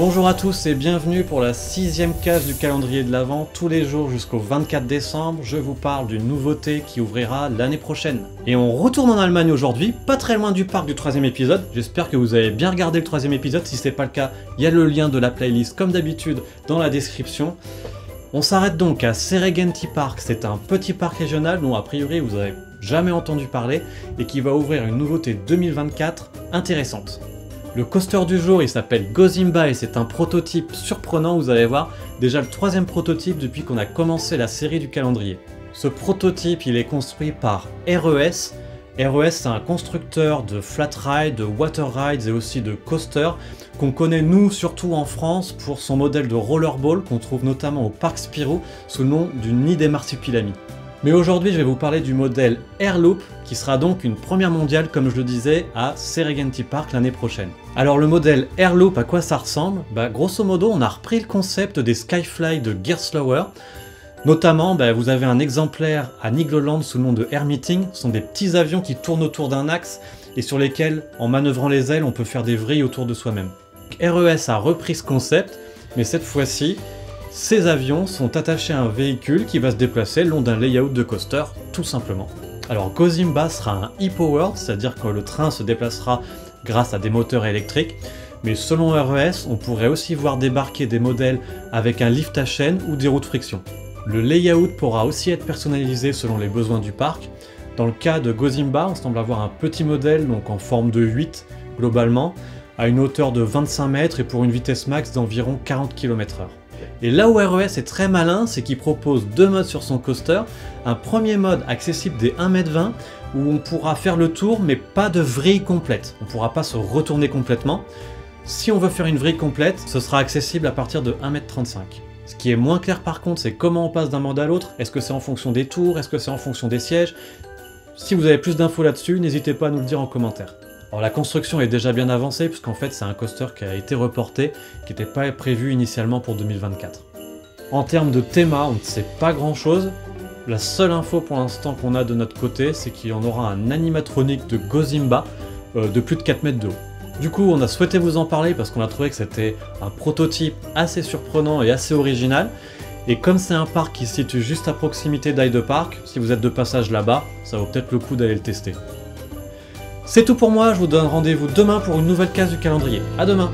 Bonjour à tous et bienvenue pour la 6e case du calendrier de l'Avent. Tous les jours jusqu'au 24 décembre, je vous parle d'une nouveauté qui ouvrira l'année prochaine. Et on retourne en Allemagne aujourd'hui, pas très loin du parc du 3e épisode. J'espère que vous avez bien regardé le 3e épisode. Si ce n'est pas le cas, il y a le lien de la playlist comme d'habitude dans la description. On s'arrête donc à Serengeti Park. C'est un petit parc régional dont a priori vous n'avez jamais entendu parler et qui va ouvrir une nouveauté 2024 intéressante. Le coaster du jour, il s'appelle Gozimba et c'est un prototype surprenant, vous allez voir, déjà le 3e prototype depuis qu'on a commencé la série du calendrier. Ce prototype, il est construit par RES. RES, c'est un constructeur de flat rides, de water rides et aussi de coasters qu'on connaît nous surtout en France pour son modèle de rollerball qu'on trouve notamment au parc Spirou sous le nom du Nid des Marsupilamis. Mais aujourd'hui, je vais vous parler du modèle Airloop, qui sera donc une première mondiale, comme je le disais, à Serengeti Park l'année prochaine. Alors le modèle Airloop, à quoi ça ressemble? Grosso modo, on a repris le concept des Skyfly de Gerstlauer. Notamment, vous avez un exemplaire à Nigloland sous le nom de Air Meeting. Ce sont des petits avions qui tournent autour d'un axe et sur lesquels, en manœuvrant les ailes, on peut faire des vrilles autour de soi-même. RES a repris ce concept, mais cette fois-ci, ces avions sont attachés à un véhicule qui va se déplacer le long d'un layout de coaster, tout simplement. Alors Gozimba sera un e-powered, c'est-à-dire que le train se déplacera grâce à des moteurs électriques, mais selon RES, on pourrait aussi voir débarquer des modèles avec un lift à chaîne ou des roues de friction. Le layout pourra aussi être personnalisé selon les besoins du parc. Dans le cas de Gozimba, on semble avoir un petit modèle, donc en forme de 8 globalement, à une hauteur de 25 mètres et pour une vitesse max d'environ 40 km/h. Et là où RES est très malin, c'est qu'il propose deux modes sur son coaster. Un premier mode accessible dès 1,20 m où on pourra faire le tour mais pas de vrille complète. On ne pourra pas se retourner complètement. Si on veut faire une vrille complète, ce sera accessible à partir de 1,35 m. Ce qui est moins clair par contre, c'est comment on passe d'un mode à l'autre. Est-ce que c'est en fonction des tours? Est-ce que c'est en fonction des sièges? Si vous avez plus d'infos là-dessus, n'hésitez pas à nous le dire en commentaire. Alors la construction est déjà bien avancée puisqu'en fait c'est un coaster qui a été reporté, qui n'était pas prévu initialement pour 2024. En termes de théma, on ne sait pas grand chose. La seule info pour l'instant qu'on a de notre côté, c'est qu'il y en aura un animatronique de Gozimba de plus de 4 mètres de haut. Du coup, on a souhaité vous en parler parce qu'on a trouvé que c'était un prototype assez surprenant et assez original. Et comme c'est un parc qui se situe juste à proximité d'Heide Park, si vous êtes de passage là-bas, ça vaut peut-être le coup d'aller le tester. C'est tout pour moi, je vous donne rendez-vous demain pour une nouvelle case du calendrier. À demain!